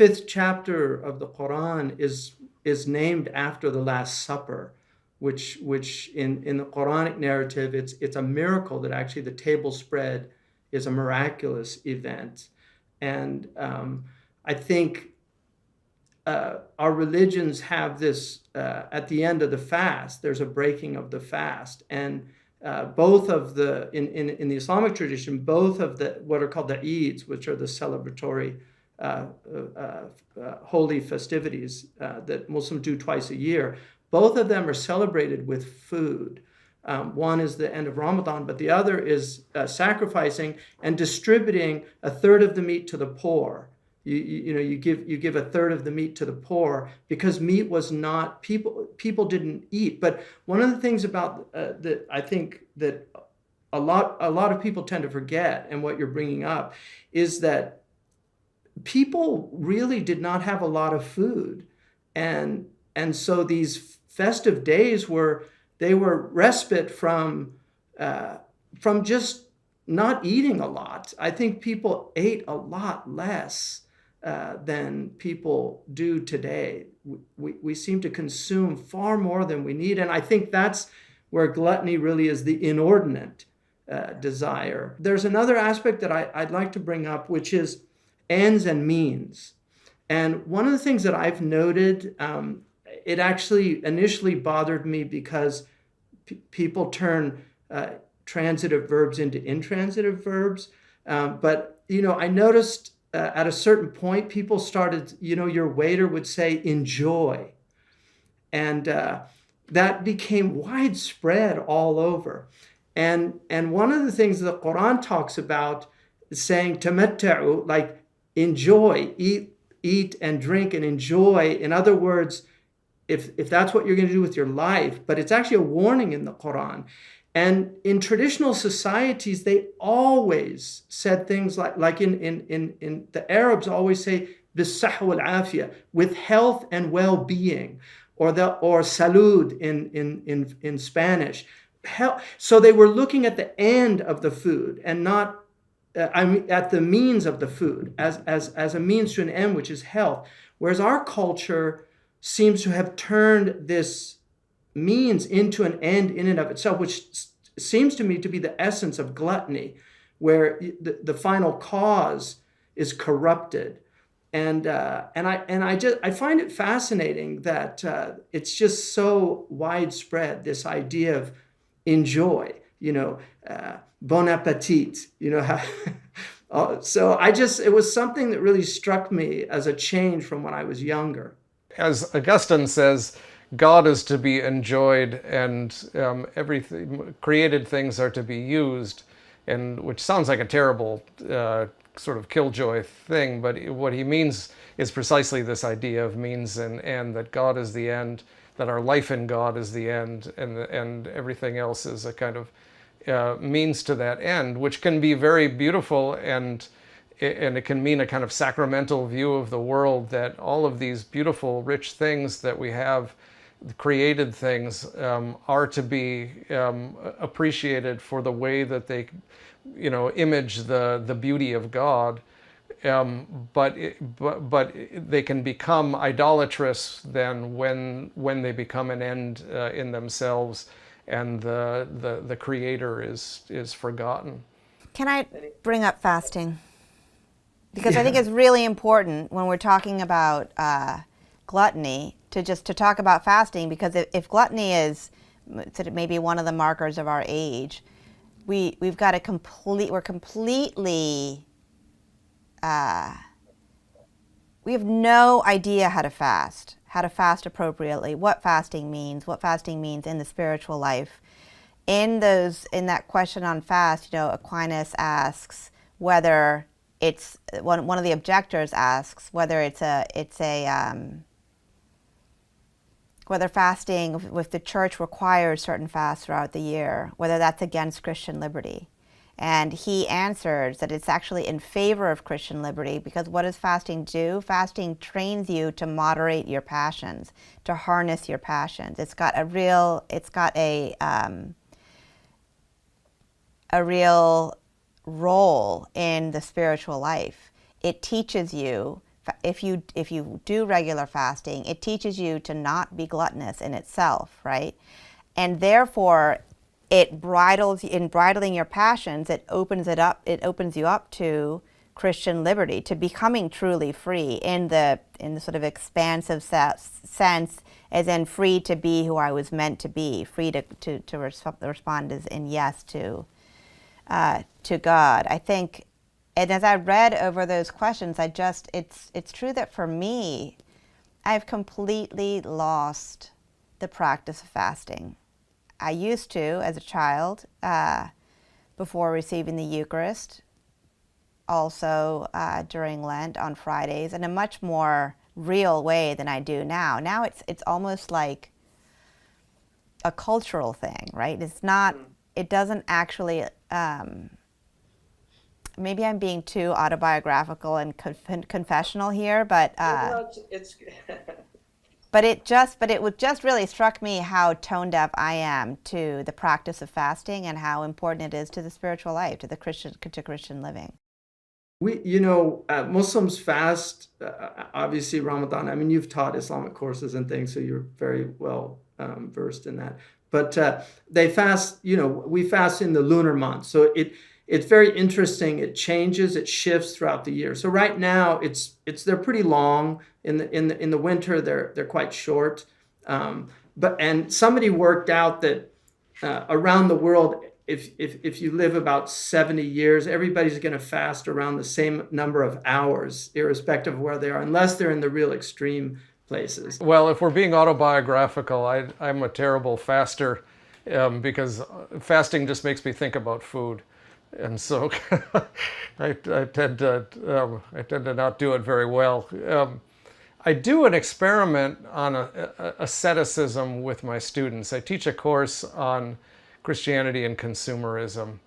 fifth chapter of the Quran is named after the Last Supper, which in the Quranic narrative, it's a miracle that actually the table spread is a miraculous event. And I think our religions have this, at the end of the fast, there's a breaking of the fast. And both of the, in the Islamic tradition, both of the, what are called the Eids, which are the celebratory holy festivities that Muslims do twice a year, both of them are celebrated with food. One is the end of Ramadan, but the other is sacrificing and distributing a third of the meat to the poor. You give a third of the meat to the poor because meat was not, people didn't eat. But one of the things about that I think that a lot of people tend to forget, and what you're bringing up, is that people really did not have a lot of food, and so these festive days were respite from just not eating a lot. I think people ate a lot less than people do today. We seem to consume far more than we need, and I think that's where gluttony really is the inordinate desire. There's another aspect that I'd like to bring up, which is ends and means. And one of the things that I've noted, it actually initially bothered me because people turn transitive verbs into intransitive verbs. But, I noticed at a certain point, people started, your waiter would say, enjoy. And that became widespread all over. And one of the things the Quran talks about is saying, tamatta'u, like enjoy, eat and drink and enjoy. In other words, if that's what you're going to do with your life, but it's actually a warning in the Quran. And in traditional societies, they always said things like in the Arabs always say bis-sahwa wal-afiyah, with health and well-being, or salud in Spanish. So they were looking at the end of the food and not at the means of the food as a means to an end, which is health. Whereas our culture seems to have turned this means into an end in and of itself, which seems to me to be the essence of gluttony, where the final cause is corrupted. And I find it fascinating that it's just so widespread, this idea of enjoy, bon appetit, so it was something that really struck me as a change from when I was younger. As Augustine says, God is to be enjoyed, and everything, created things are to be used, and which sounds like a terrible sort of killjoy thing, but what he means is precisely this idea of means and end, that God is the end, that our life in God is the end, and everything else is a kind of means to that end, which can be very beautiful, and it can mean a kind of sacramental view of the world, that all of these beautiful, rich things that we have, created things, are to be appreciated for the way that they, image the beauty of God. But they can become idolatrous then when they become an end in themselves, and the creator is forgotten. Can I bring up fasting? Because I think it's really important when we're talking about gluttony to talk about fasting, because if gluttony is maybe one of the markers of our age, we've got to we're completely we have no idea how to fast appropriately, what fasting means in the spiritual life. In that question on fast, Aquinas asks whether it's one of the objectors asks whether whether fasting with the church requires certain fasts throughout the year, whether that's against Christian liberty. And he answers that it's actually in favor of Christian liberty, because what does fasting do? Fasting trains you to moderate your passions, to harness your passions. It's got a real role in the spiritual life. It teaches you if you do regular fasting, it teaches you to not be gluttonous in itself, right? And therefore, in bridling your passions, it opens you up to Christian liberty, to becoming truly free in the sort of expansive sense, as in free to be who I was meant to be, free to respond as in yes to God. I think, and as I read over those questions, it's true that for me, I've completely lost the practice of fasting. I used to, as a child, before receiving the Eucharist, also during Lent on Fridays, in a much more real way than I do now. Now it's almost like a cultural thing, right? It's not, it doesn't actually, maybe I'm being too autobiographical and confessional here, but but it would just really struck me how tone deaf I am to the practice of fasting and how important it is to the spiritual life, to Christian living. Muslims fast, obviously Ramadan. I mean, you've taught Islamic courses and things, so you're very well versed in that. But they fast, we fast in the lunar month. So it's very interesting. It changes, it shifts throughout the year. So right now they're pretty long. In the winter they're quite short. And somebody worked out that around the world, if you live about 70 years, everybody's going to fast around the same number of hours, irrespective of where they are, unless they're in the real extreme places. Well, if we're being autobiographical, I'm a terrible faster because fasting just makes me think about food. And so I tend to not do it very well. I do an experiment on asceticism with my students. I teach a course on Christianity and consumerism.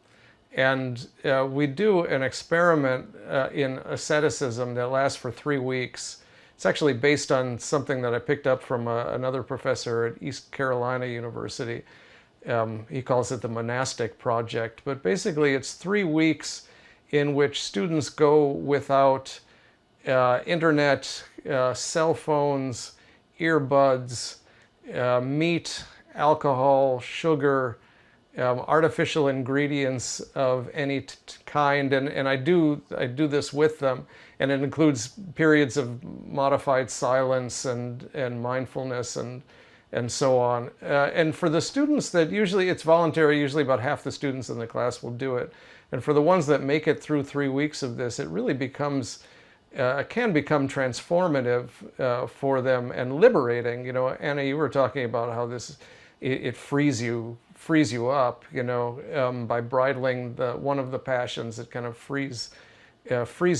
And we do an experiment in asceticism that lasts for 3 weeks. It's actually based on something that I picked up from another professor at East Carolina University. He calls it the monastic project. But basically it's 3 weeks in which students go without internet, cell phones, earbuds, meat, alcohol, sugar, artificial ingredients of any kind, and I do this with them, and it includes periods of modified silence and mindfulness and so on. And for the students that usually it's voluntary, usually about half the students in the class will do it. And for the ones that make it through 3 weeks of this, it really can become transformative for them and liberating. Anna, you were talking about how it frees you up, by bridling one of the passions. It kind of frees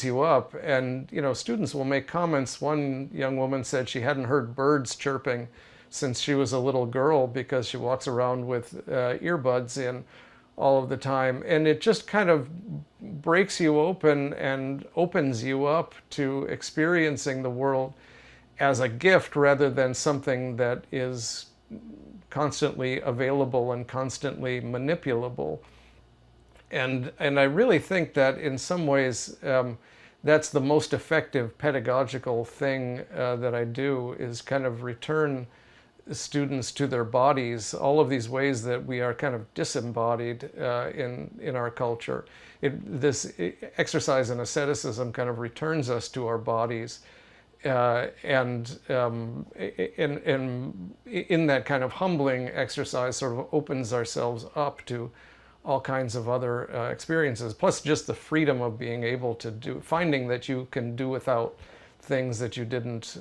you up. And students will make comments. One young woman said she hadn't heard birds chirping since she was a little girl because she walks around with earbuds in all of the time, and it just kind of breaks you open and opens you up to experiencing the world as a gift rather than something that is constantly available and constantly manipulable. And I really think that in some ways that's the most effective pedagogical thing that I do, is kind of return students to their bodies, all of these ways that we are kind of disembodied in our culture. This exercise in asceticism kind of returns us to our bodies, and in that kind of humbling exercise sort of opens ourselves up to all kinds of other experiences, plus just the freedom of being able to finding that you can do without things that you didn't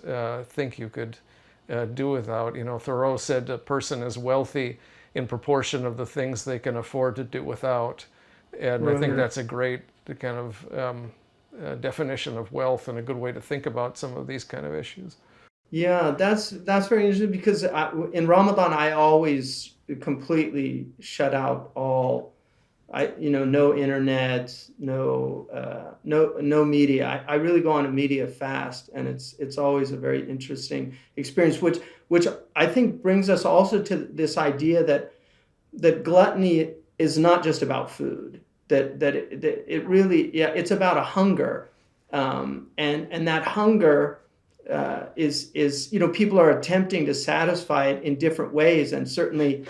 think you could do without. Thoreau said a person is wealthy in proportion of the things they can afford to do without. And right. I think that's a great kind of definition of wealth and a good way to think about some of these kind of issues. Yeah, that's very interesting, because in Ramadan I always completely shut out all, no internet, no media. I really go on a media fast, and it's always a very interesting experience, which I think brings us also to this idea that gluttony is not just about food. That it really, it's about a hunger, And that hunger is people are attempting to satisfy it in different ways, and certainly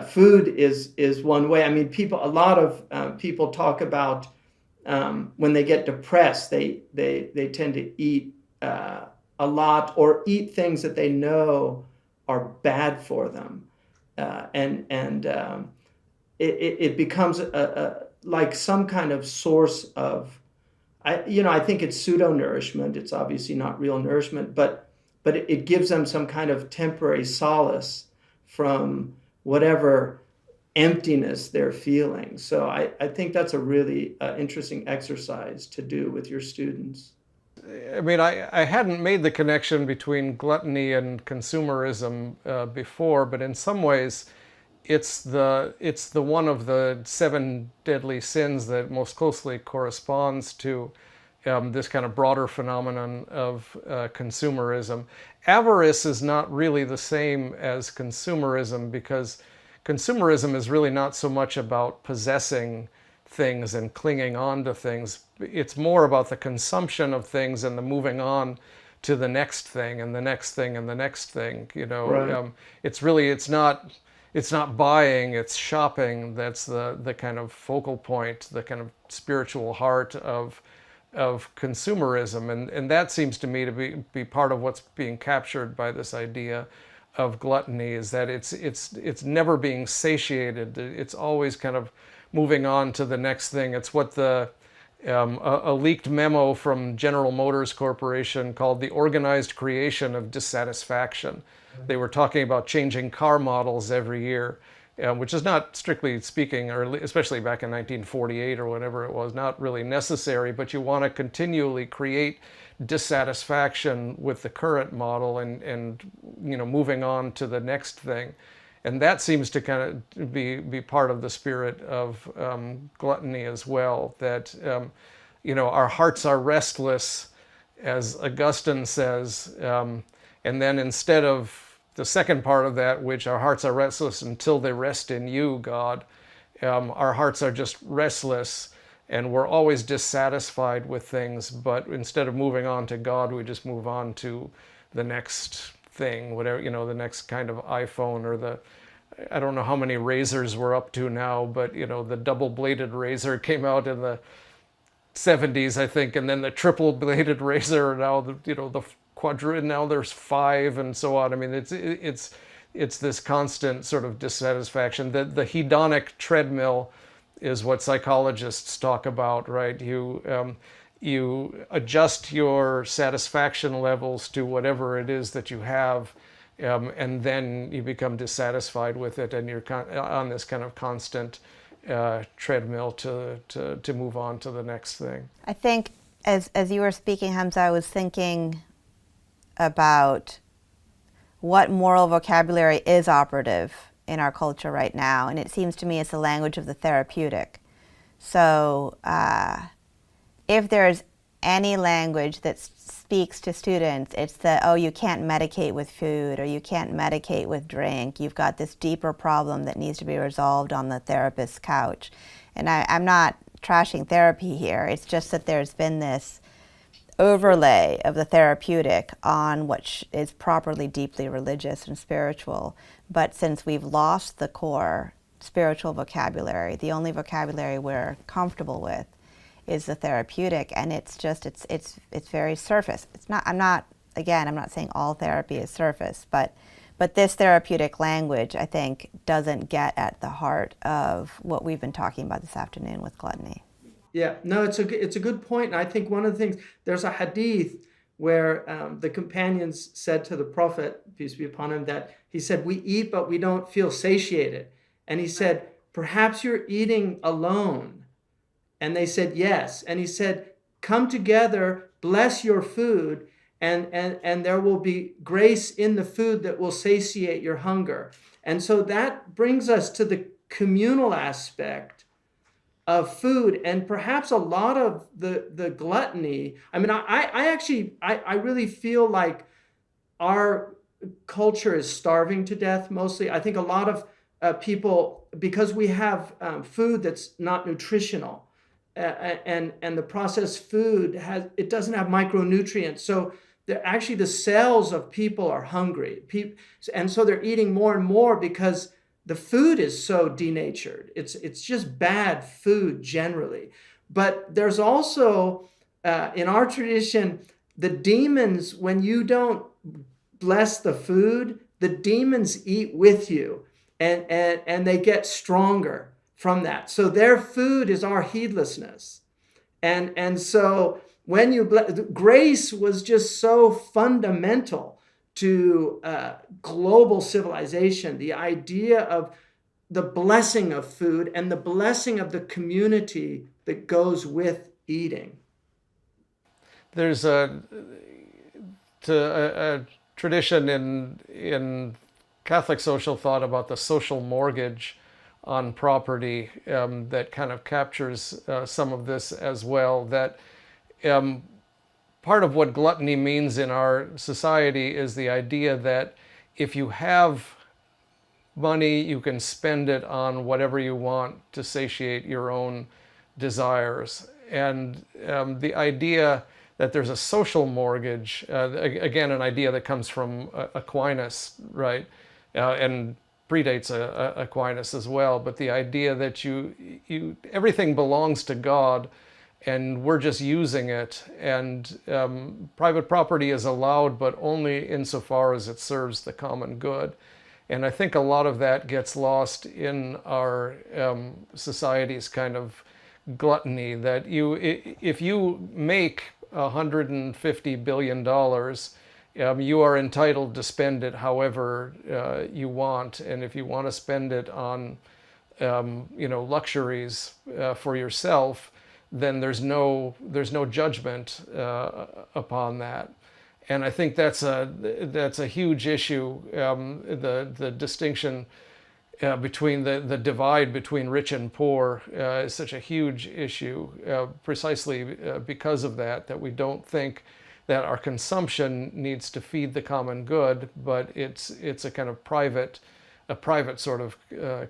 food is one way. I mean, a lot of people talk about when they get depressed, they tend to eat a lot or eat things that they know are bad for them, and it becomes like some kind of source of, I think it's pseudo nourishment. It's obviously not real nourishment, but it gives them some kind of temporary solace from whatever emptiness they're feeling. So I think that's a really interesting exercise to do with your students. I mean, I hadn't made the connection between gluttony and consumerism before, but in some ways, it's the one of the 7 deadly sins that most closely corresponds to this kind of broader phenomenon of consumerism. Avarice is not really the same as consumerism, because consumerism is really not so much about possessing things and clinging on to things. It's more about the consumption of things and the moving on to the next thing and the next thing and the next thing. Right. It's not buying, it's shopping. That's the kind of focal point, the kind of spiritual heart of consumerism, and that seems to me to be part of what's being captured by this idea of gluttony, is that it's never being satiated. It's always kind of moving on to the next thing. It's what a leaked memo from General Motors Corporation called the organized creation of dissatisfaction. They were talking about changing car models every year, which is not, strictly speaking, or especially back in 1948 or whatever it was, not really necessary, but you want to continually create dissatisfaction with the current model and moving on to the next thing. And that seems to kind of be part of the spirit of gluttony as well, that our hearts are restless, as Augustine says, and then instead of the second part of that, which our hearts are restless until they rest in you, God, our hearts are just restless, and we're always dissatisfied with things, but instead of moving on to God, we just move on to the next thing, whatever, the next kind of iPhone, or I don't know how many razors we're up to now, but the double-bladed razor came out in the 70s, I think, and then the triple-bladed razor, now the quadrant, now there's 5, and so on. I mean, it's this constant sort of dissatisfaction. The hedonic treadmill is what psychologists talk about, right? You adjust your satisfaction levels to whatever it is that you have, and then you become dissatisfied with it, and you're on this kind of constant treadmill to move on to the next thing. I think as you were speaking, Hamza, I was thinking about what moral vocabulary is operative in our culture right now, and it seems to me it's the language of the therapeutic. So if there's any language that speaks to students, it's that, oh, you can't medicate with food, or you can't medicate with drink. You've got this deeper problem that needs to be resolved on the therapist's couch. And I'm not trashing therapy here. It's just that there's been this overlay of the therapeutic on what is properly deeply religious and spiritual. But since we've lost the core spiritual vocabulary, the only vocabulary we're comfortable with is the therapeutic, and it's very surface. I'm not saying all therapy is surface, but this therapeutic language, I think, doesn't get at the heart of what we've been talking about this afternoon with gluttony. Yeah, no, it's a good point. And I think one of the things, there's a hadith where the companions said to the Prophet, peace be upon him, that he said, we eat, but we don't feel satiated. And he said, perhaps you're eating alone. And they said, yes. And he said, come together, bless your food, and there will be grace in the food that will satiate your hunger. And so that brings us to the communal aspect of food, and perhaps a lot of the gluttony. I mean, I really feel like our culture is starving to death mostly. I think a lot of people, because we have food that's not nutritional, and the processed food it doesn't have micronutrients. So actually the cells of people are hungry. And so they're eating more and more because the food is so denatured. It's just bad food generally. But there's also, in our tradition, the demons, when you don't bless the food, the demons eat with you, and they get stronger from that. So their food is our heedlessness. And so when you grace was just so fundamental to global civilization, the idea of the blessing of food and the blessing of the community that goes with eating. There's a tradition in Catholic social thought about the social mortgage on property that kind of captures some of this as well. That part of what gluttony means in our society is the idea that if you have money, you can spend it on whatever you want to satiate your own desires. And the idea that there's a social mortgage, again, an idea that comes from Aquinas, right? And predates Aquinas as well, but the idea that everything belongs to God and we're just using it, and private property is allowed, but only insofar as it serves the common good. And I think a lot of that gets lost in our society's kind of gluttony, that if you make $150 billion, you are entitled to spend it however you want. And if you want to spend it on luxuries for yourself, then there's no judgment upon that. And I think that's a huge issue. The distinction between the divide between rich and poor is such a huge issue, precisely because of that we don't think that our consumption needs to feed the common good, but it's a kind of private sort of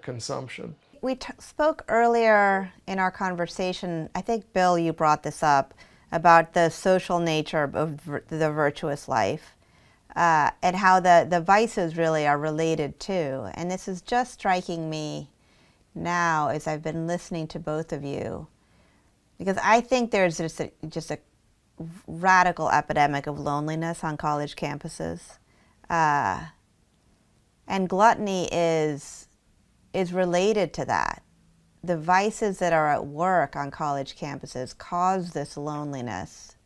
consumption. We spoke earlier in our conversation, I think, Bill, you brought this up, about the social nature of the virtuous life, and how the vices really are related too. And this is just striking me now as I've been listening to both of you, because I think there's just a radical epidemic of loneliness on college campuses. And gluttony is related to that. The vices that are at work on college campuses cause this loneliness,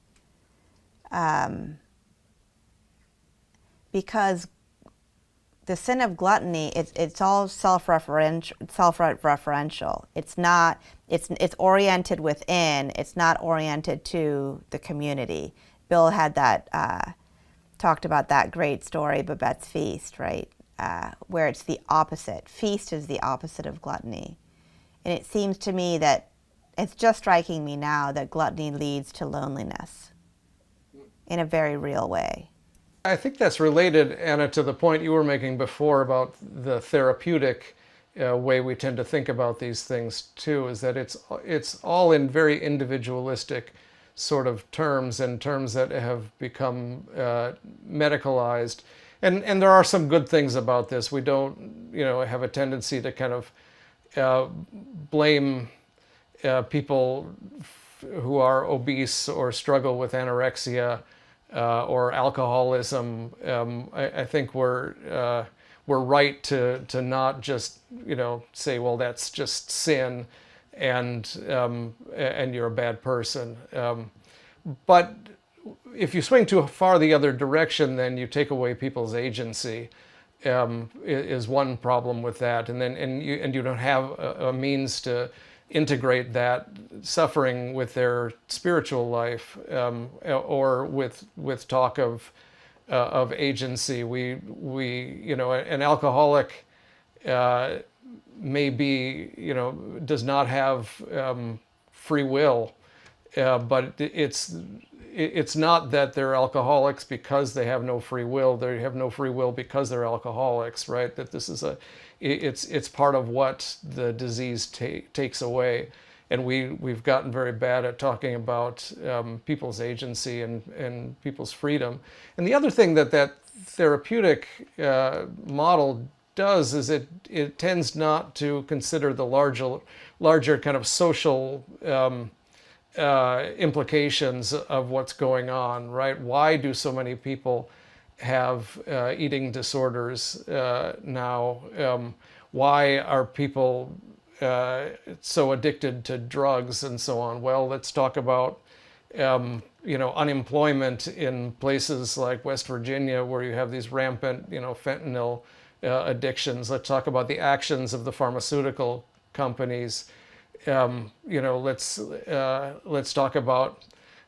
because the sin of gluttony, it's all self-referential. It's oriented within. It's not oriented to the community. Bill had talked about that great story, Babette's Feast, right? Where it's the opposite. Feast is the opposite of gluttony. And it seems to me that it's just striking me now that gluttony leads to loneliness in a very real way. I think that's related, Anna, to the point you were making before about the therapeutic way we tend to think about these things too, is that it's all in very individualistic sort of terms, and terms that have become medicalized. And there are some good things about this. We don't, have a tendency to kind of blame people who are obese or struggle with anorexia or alcoholism. I think we're right to not just say, well, that's just sin, and you're a bad person. But if you swing too far the other direction, then you take away people's agency. Is one problem with that, and you don't have a means to integrate that suffering with their spiritual life, or with talk of agency. An alcoholic maybe does not have free will, but it's not that they're alcoholics because they have no free will. They have no free will because they're alcoholics, right? That this is it's part of what the disease takes away. and we've gotten very bad at talking about people's agency and people's freedom. And the other thing that therapeutic model does is it tends not to consider the larger kind of social implications of what's going on, right? Why do so many people have eating disorders now? Why are people so addicted to drugs and so on? Well, let's talk about unemployment in places like West Virginia, where you have these rampant fentanyl addictions. Let's talk about the actions of the pharmaceutical companies. Let's talk about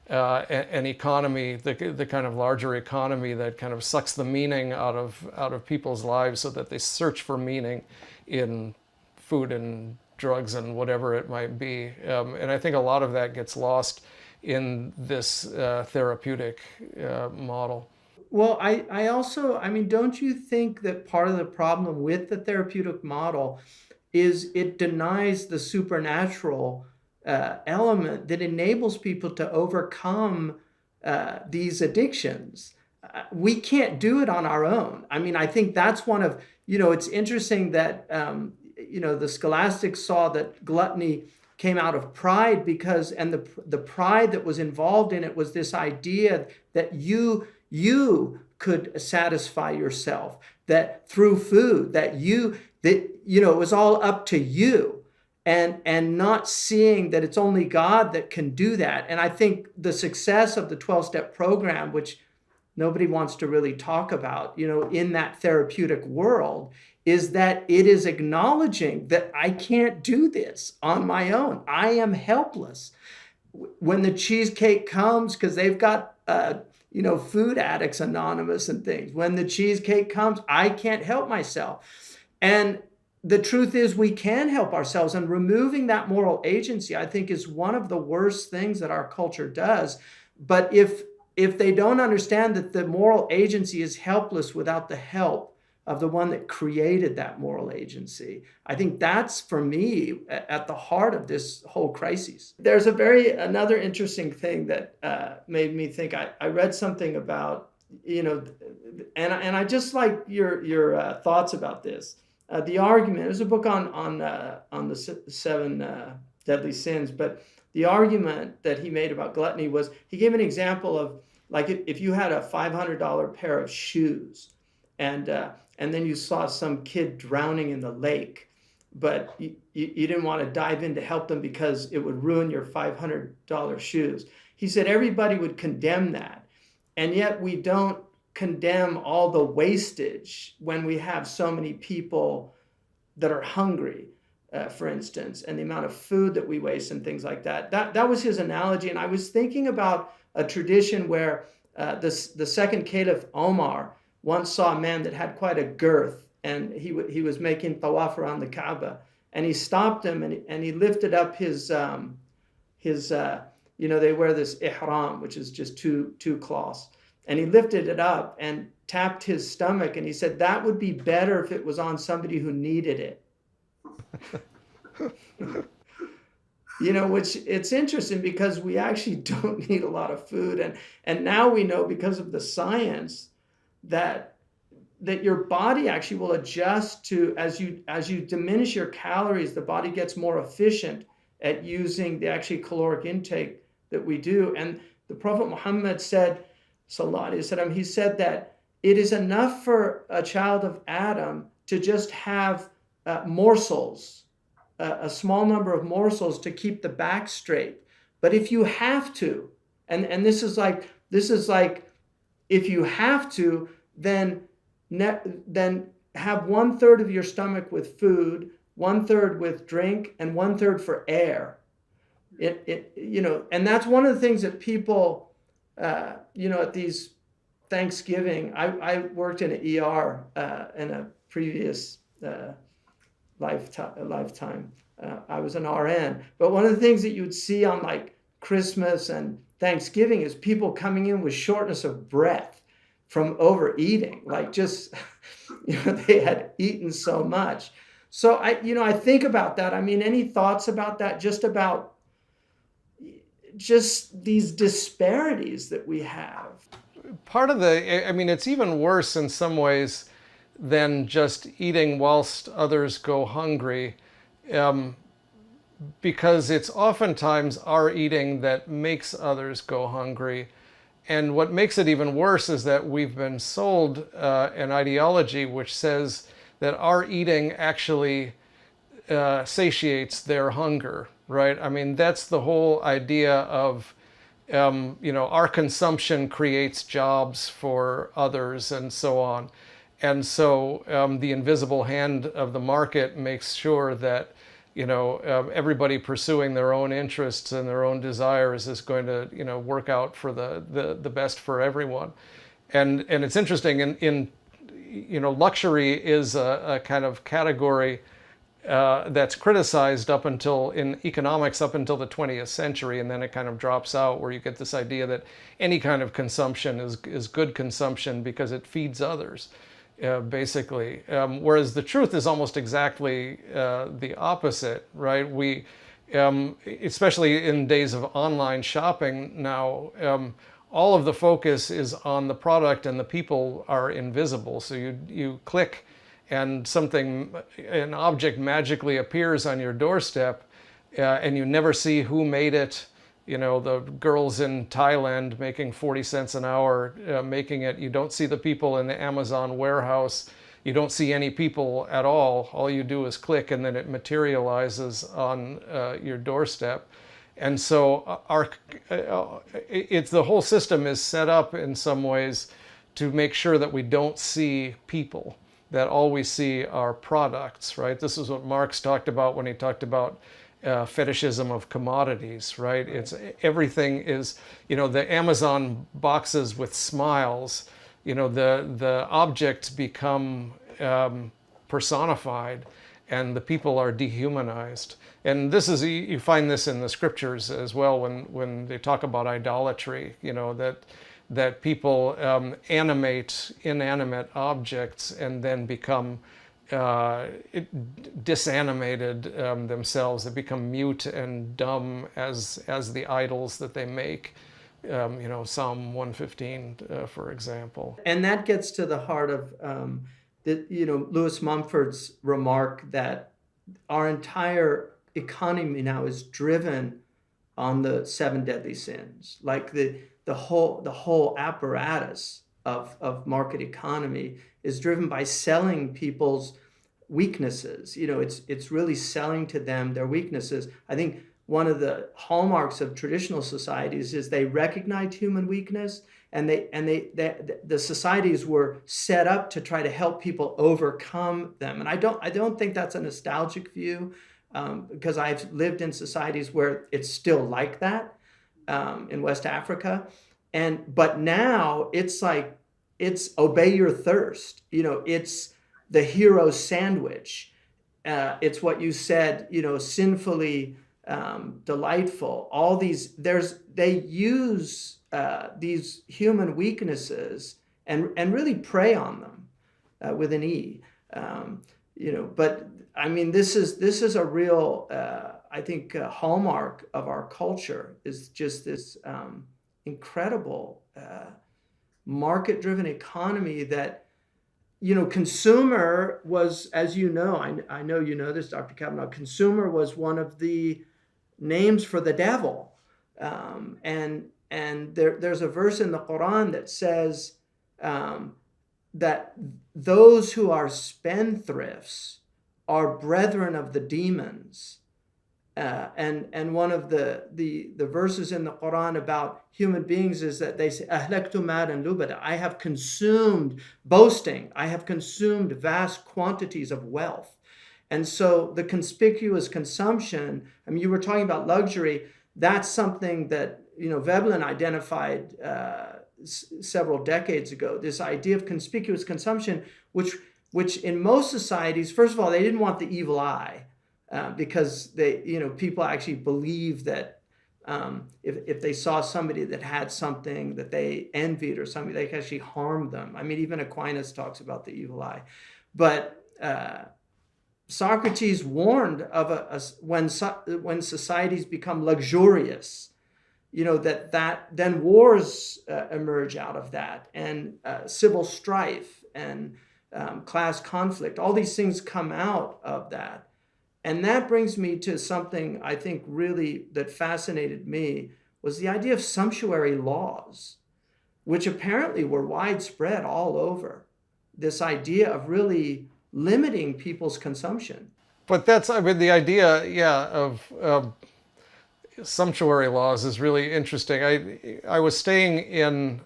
an economy, the kind of larger economy that kind of sucks the meaning out of people's lives, so that they search for meaning in food and drugs and whatever it might be. And I think a lot of that gets lost in this therapeutic model. Well, I also, don't you think that part of the problem with the therapeutic model is it denies the supernatural element that enables people to overcome these addictions? We can't do it on our own. I think that's one of, it's interesting that, the scholastics saw that gluttony came out of pride and the pride that was involved in it was this idea that you could satisfy yourself, that through food, that it was all up to you, and not seeing that it's only God that can do that. And I think the success of the 12-step program, which nobody wants to really talk about, in that therapeutic world, is that it is acknowledging that I can't do this on my own. I am helpless. When the cheesecake comes, because they've got, Food Addicts Anonymous and things. When the cheesecake comes, I can't help myself. And the truth is we can help ourselves, and removing that moral agency, I think, is one of the worst things that our culture does. But if they don't understand that the moral agency is helpless without the help of the one that created that moral agency, I think that's, for me, at the heart of this whole crisis. There's another interesting thing that made me think. I read something about, and I just like your thoughts about this. The argument, there's a book on the seven deadly sins, but the argument that he made about gluttony was, he gave an example of, like, if you had a $500 pair of shoes, and then you saw some kid drowning in the lake, but you didn't want to dive in to help them because it would ruin your $500 shoes. He said everybody would condemn that. And yet we don't condemn all the wastage when we have so many people that are hungry, for instance, and the amount of food that we waste and things like that. That was his analogy. And I was thinking about a tradition where the second caliph, Omar, once saw a man that had quite a girth, and he was making tawaf around the Kaaba, and he stopped him and he lifted up his they wear this ihram, which is just two cloths, and he lifted it up and tapped his stomach, and he said that would be better if it was on somebody who needed it. Which it's interesting, because we actually don't need a lot of food, and now we know, because of the science, that your body actually will adjust to, as you diminish your calories, the body gets more efficient at using the actually caloric intake that we do. And the Prophet Muhammad said, sallallahu alaihi wasallam, he said that it is enough for a child of Adam to just have morsels, a small number of morsels to keep the back straight. But if you have to, and this is like if you have to, then have 1/3 of your stomach with food, 1/3 with drink, and 1/3 for air. And that's one of the things that people, at these Thanksgiving, I worked in an ER in a previous lifetime. I was an RN. But one of the things that you'd see on like Christmas and Thanksgiving is people coming in with shortness of breath from overeating, like just, they had eaten so much. So I think about that. Any thoughts about that? Just about just these disparities that we have. Part of it's even worse in some ways than just eating whilst others go hungry, because it's oftentimes our eating that makes others go hungry. And what makes it even worse is that we've been sold an ideology which says that our eating actually satiates their hunger, right? I mean, that's the whole idea of, our consumption creates jobs for others and so on. And so the invisible hand of the market makes sure that, everybody pursuing their own interests and their own desires is going to, work out for the best for everyone. And it's interesting, in luxury is a kind of category that's criticized in economics up until the 20th century, and then it kind of drops out, where you get this idea that any kind of consumption is good consumption because it feeds others, basically. Whereas the truth is almost exactly the opposite, right? We, especially in days of online shopping now, all of the focus is on the product and the people are invisible. So you click and an object magically appears on your doorstep, and you never see who made it. The girls in Thailand making 40 cents an hour making it. You don't see the people in the Amazon warehouse. You don't see any people at all. All you do is click, and then it materializes on your doorstep. And so the whole system is set up in some ways to make sure that we don't see people, that all we see are products, right? This is what Marx talked about when he talked about fetishism of commodities, right? It's everything is, the Amazon boxes with smiles, the objects become personified, and the people are dehumanized. And this is, you find this in the scriptures as well when they talk about idolatry, that people animate inanimate objects and then become disanimated themselves. They become mute and dumb as the idols that they make. Psalm 115, for example. And that gets to the heart of Lewis Mumford's remark that our entire economy now is driven on the 7 deadly sins. Like the whole apparatus of market economy is driven by selling people's weaknesses. It's really selling to them their weaknesses. I think one of the hallmarks of traditional societies is they recognize human weakness, and the societies were set up to try to help people overcome them. And I don't think that's a nostalgic view, because I've lived in societies where it's still like that, in West Africa. But now it's like, it's obey your thirst. It's the hero sandwich. It's what you said, sinfully delightful. All these, they use these human weaknesses and really prey on them with an E. But I mean, this is a real, I think, hallmark of our culture, is just this incredible market-driven economy that, consumer was, as you know, I know you know this, Dr. Kavanaugh, consumer was one of the names for the devil. And there's a verse in the Quran that says that those who are spendthrifts are brethren of the demons. And one of the verses in the Quran about human beings is that they say, "Ahlaktu malan lubada." I have consumed, boasting, I have consumed vast quantities of wealth. And so the conspicuous consumption, I mean, you were talking about luxury, that's something that, Veblen identified several decades ago, this idea of conspicuous consumption, which in most societies, first of all, they didn't want the evil eye. Because people actually believe that if they saw somebody that had something that they envied or something, they could actually harm them. I mean, even Aquinas talks about the evil eye. But Socrates warned of when societies become luxurious, that then wars emerge out of that, and civil strife and class conflict. All these things come out of that. And that brings me to something I think really that fascinated me, was the idea of sumptuary laws, which apparently were widespread all over. This idea of really limiting people's consumption. But that's, I mean, the idea, yeah, of sumptuary laws is really interesting. I was staying in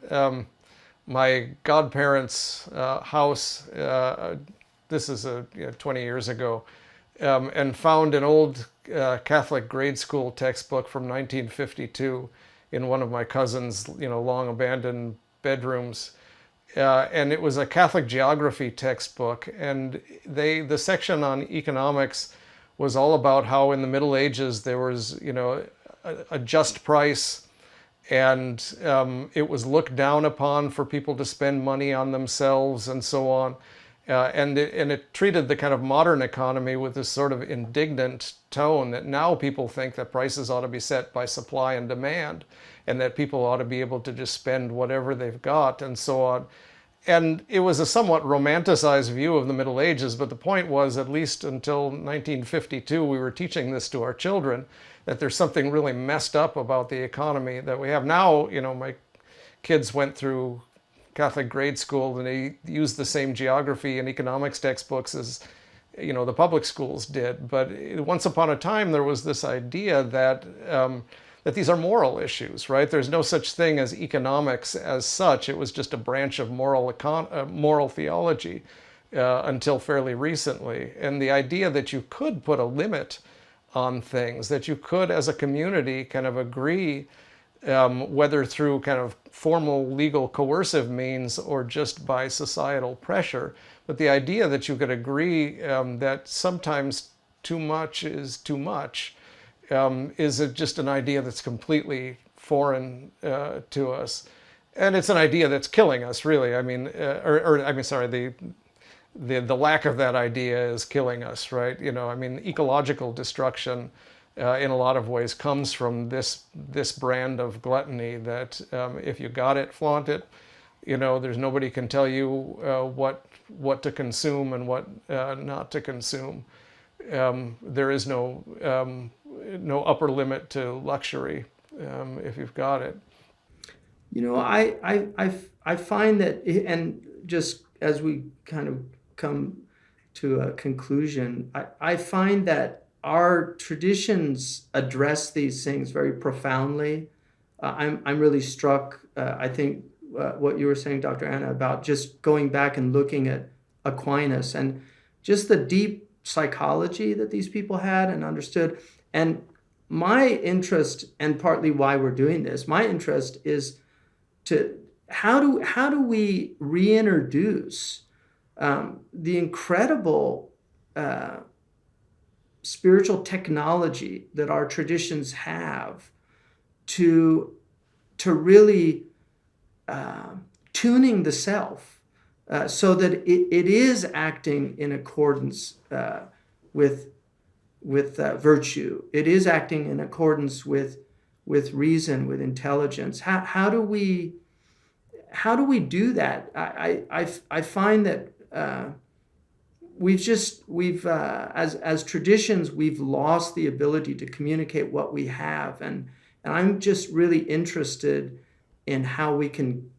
my godparents' house. This is 20 years ago, and found an old Catholic grade school textbook from 1952 in one of my cousin's, long abandoned bedrooms. And it was a Catholic geography textbook, and the section on economics was all about how in the Middle Ages there was, a just price, and it was looked down upon for people to spend money on themselves and so on. And it treated the kind of modern economy with this sort of indignant tone that now people think that prices ought to be set by supply and demand, and that people ought to be able to just spend whatever they've got and so on. And it was a somewhat romanticized view of the Middle Ages, but the point was, at least until 1952, we were teaching this to our children, that there's something really messed up about the economy that we have now. My kids went through Catholic grade school, and they used the same geography and economics textbooks as the public schools did. But once upon a time, there was this idea that that these are moral issues, right? There's no such thing as economics as such. It was just a branch of moral theology until fairly recently. And the idea that you could put a limit on things, that you could, as a community, kind of agree, whether through kind of formal legal coercive means or just by societal pressure, but the idea that you could agree that sometimes too much is too much is just an idea that's completely foreign to us. And it's an idea that's killing us, really. I mean, the lack of that idea is killing us, right? Ecological destruction in a lot of ways comes from this brand of gluttony that if you got it, flaunt it. There's nobody can tell you what to consume and what not to consume. There is no upper limit to luxury if you've got it. I find that, and just as we kind of come to a conclusion, I find that our traditions address these things very profoundly. I'm really struck, I think, what you were saying, Dr. Anna, about just going back and looking at Aquinas and just the deep psychology that these people had and understood. And my interest, and partly why we're doing this, my interest is to how do we reintroduce the incredible spiritual technology that our traditions have to really tuning the self so that it is acting in accordance with virtue. It is acting in accordance with reason, with intelligence. How do we do that? I find that we've as traditions, we've lost the ability to communicate what we have, and I'm just really interested in how we can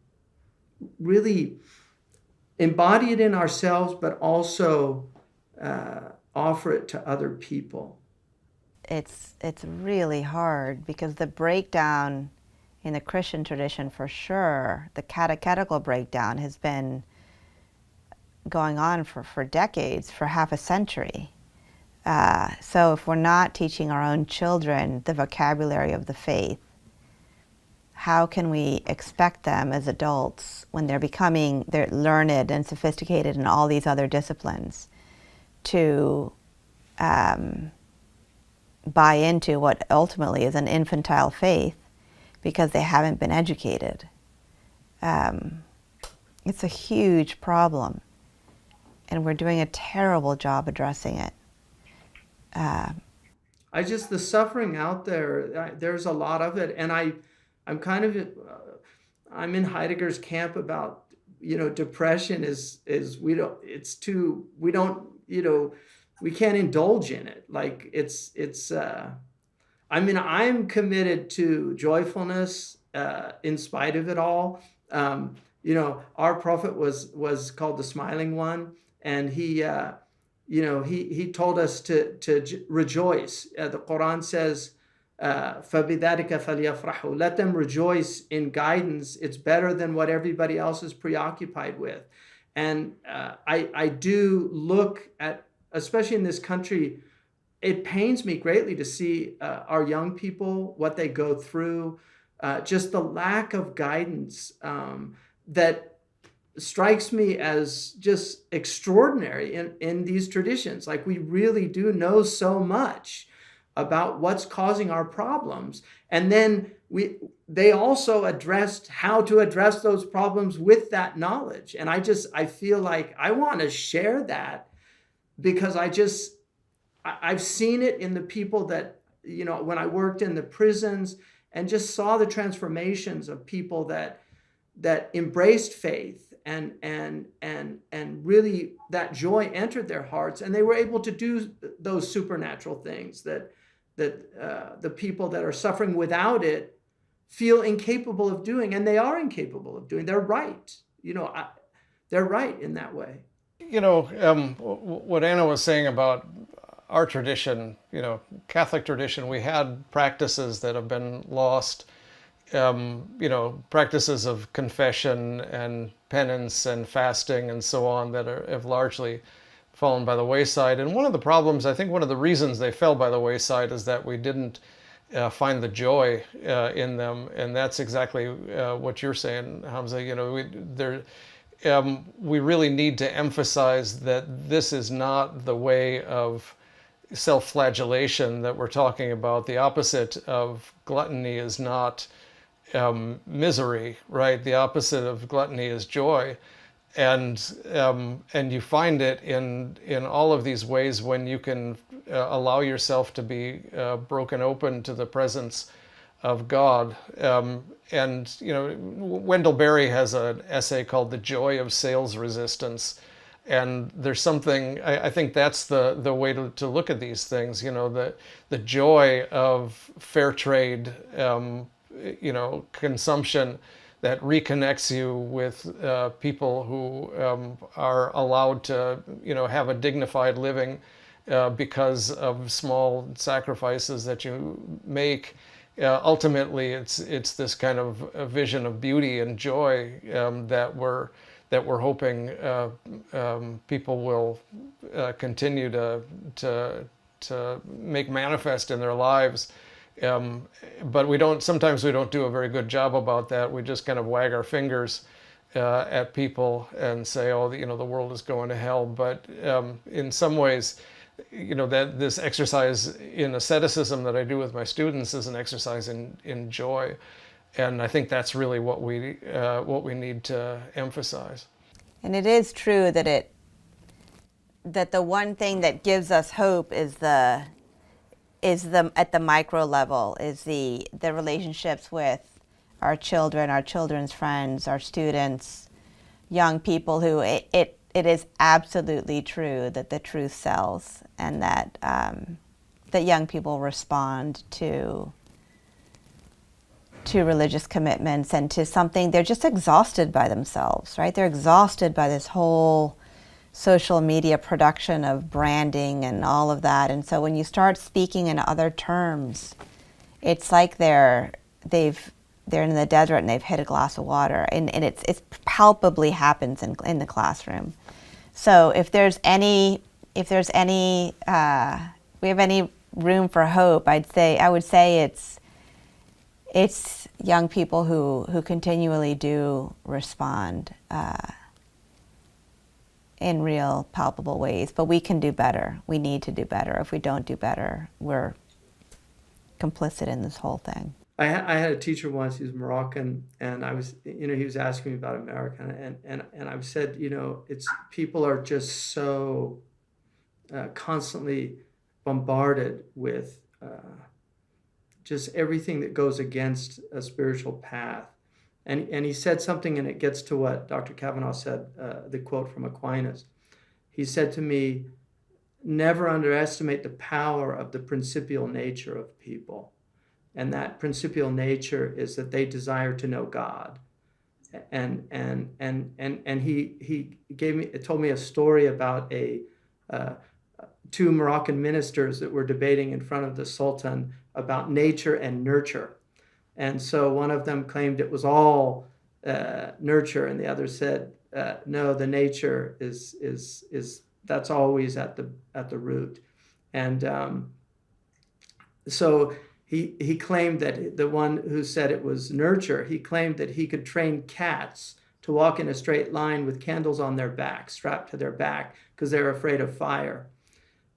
really embody it in ourselves, but also offer it to other people. It's really hard because the breakdown in the Christian tradition, for sure, the catechetical breakdown has been going on for decades, for half a century. So if we're not teaching our own children the vocabulary of the faith, how can we expect them as adults, when they're learned and sophisticated in all these other disciplines, to buy into what ultimately is an infantile faith because they haven't been educated? It's a huge problem, and we're doing a terrible job addressing it. The suffering out there, there's a lot of it, and I'm kind of I'm in Heidegger's camp about, depression is we don't we can't indulge in it. Like I'm committed to joyfulness in spite of it all. Our prophet was called the smiling one, and he told us to rejoice. The Quran says, فَبِذَلِكَ فَلْيَفْرَحُوا. Let them rejoice in guidance. It's better than what everybody else is preoccupied with. And I do look at, especially in this country, it pains me greatly to see our young people, what they go through, just the lack of guidance that strikes me as just extraordinary in these traditions. Like, we really do know so much about what's causing our problems. And then they also addressed how to address those problems with that knowledge. And I feel like I want to share that, because I've seen it in the people that, when I worked in the prisons and just saw the transformations of people that embraced faith and really that joy entered their hearts, and they were able to do those supernatural things that the people that are suffering without it feel incapable of doing, and they are incapable of doing. They're right. They're right in that way. What Anna was saying about our tradition, Catholic tradition, we had practices that have been lost, practices of confession and penance and fasting and so on that have largely fallen by the wayside. And one of the problems, I think one of the reasons they fell by the wayside, is that we didn't find the joy in them. And that's exactly what you're saying, Hamza. We really need to emphasize that this is not the way of self-flagellation that we're talking about. The opposite of gluttony is not misery, right? The opposite of gluttony is joy. And you find it in all of these ways when you can allow yourself to be broken open to the presence of God. Wendell Berry has an essay called "The Joy of Sales Resistance," and there's something, I think that's the way to look at these things. The joy of fair trade, consumption that reconnects you with people who are allowed to, have a dignified living because of small sacrifices that you make. Ultimately, it's this kind of a vision of beauty and joy that we're hoping people will continue to make manifest in their lives. But sometimes we don't do a very good job about that. We just kind of wag our fingers at people and say, oh, the world is going to hell. But in some ways, that this exercise in asceticism that I do with my students is an exercise in joy. And I think that's really what we need to emphasize. And it is true that the one thing that gives us hope is at the micro level, is the relationships with our children, our children's friends, our students, young people who it is absolutely true that the truth sells, and that young people respond to religious commitments and to something. They're just exhausted by themselves, right? They're exhausted by this whole social media production of branding and all of that. And so when you start speaking in other terms, it's like they're in the desert and they've hit a glass of water, and it's palpably happens in the classroom. So if there's any we have any room for hope, I would say it's young people who continually do respond in real palpable ways. But we can do better. We need to do better. If we don't do better, we're complicit in this whole thing. I had a teacher once, he was Moroccan, and I was, he was asking me about America, and I said, it's people are just so constantly bombarded with just everything that goes against a spiritual path. And he said something, and it gets to what Dr. Kavanaugh said, the quote from Aquinas. He said to me, never underestimate the power of the principial nature of people. And that principial nature is that they desire to know God. And he told me a story about two Moroccan ministers that were debating in front of the Sultan about nature and nurture. And so one of them claimed it was all nurture, and the other said, no, the nature is that's always at the root. And so he claimed that the one who said it was nurture, he claimed that he could train cats to walk in a straight line with candles on their back, strapped to their back, because they're afraid of fire.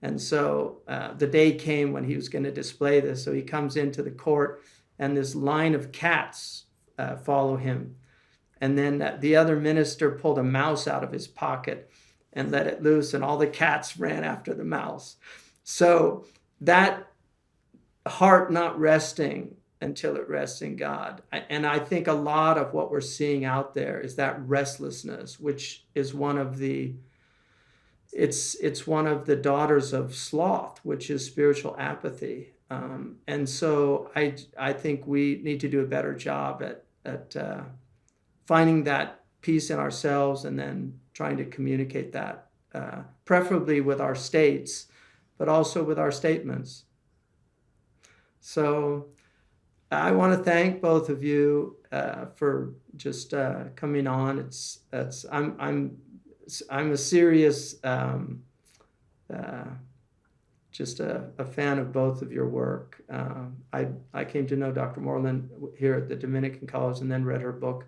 And so the day came when he was going to display this. So he comes into the court, and this line of cats follow him. And then the other minister pulled a mouse out of his pocket and let it loose, and all the cats ran after the mouse. So that heart not resting until it rests in God. And I think a lot of what we're seeing out there is that restlessness, which is one of the daughters of sloth, which is spiritual apathy. And so I think we need to do a better job at finding that peace in ourselves, and then trying to communicate that, preferably with our states, but also with our statements. So I want to thank both of you for just coming on. I'm a serious just a fan of both of your work. I came to know Dr. Moreland here at the Dominican College, and then read her book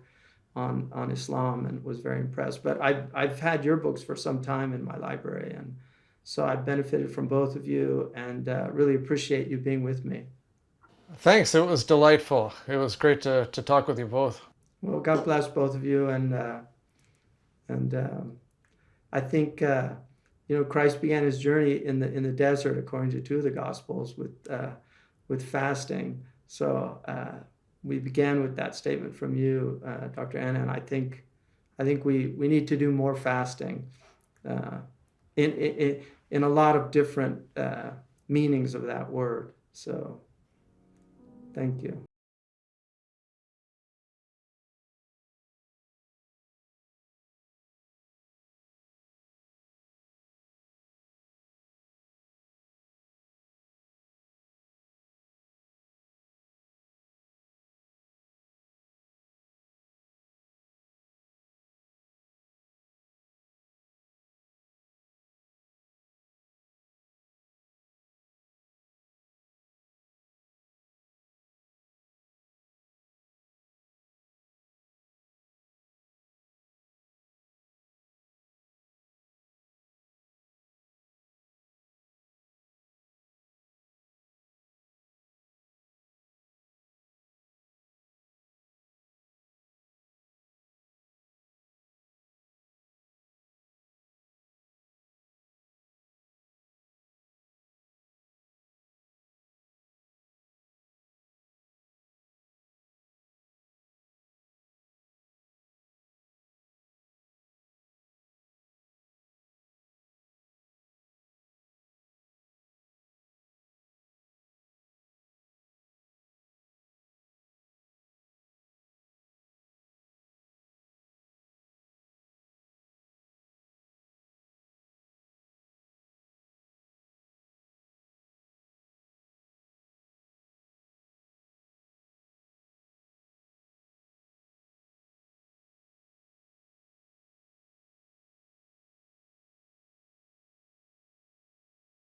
on Islam and was very impressed. But I've had your books for some time in my library, and so I've benefited from both of you, and really appreciate you being with me. Thanks. It was delightful. It was great to talk with you both. Well, God bless both of you, and I think Christ began his journey in the desert, according to two of the Gospels, with fasting. So we began with that statement from you, Dr. Anna, and I think we need to do more fasting in a lot of different meanings of that word. So thank you.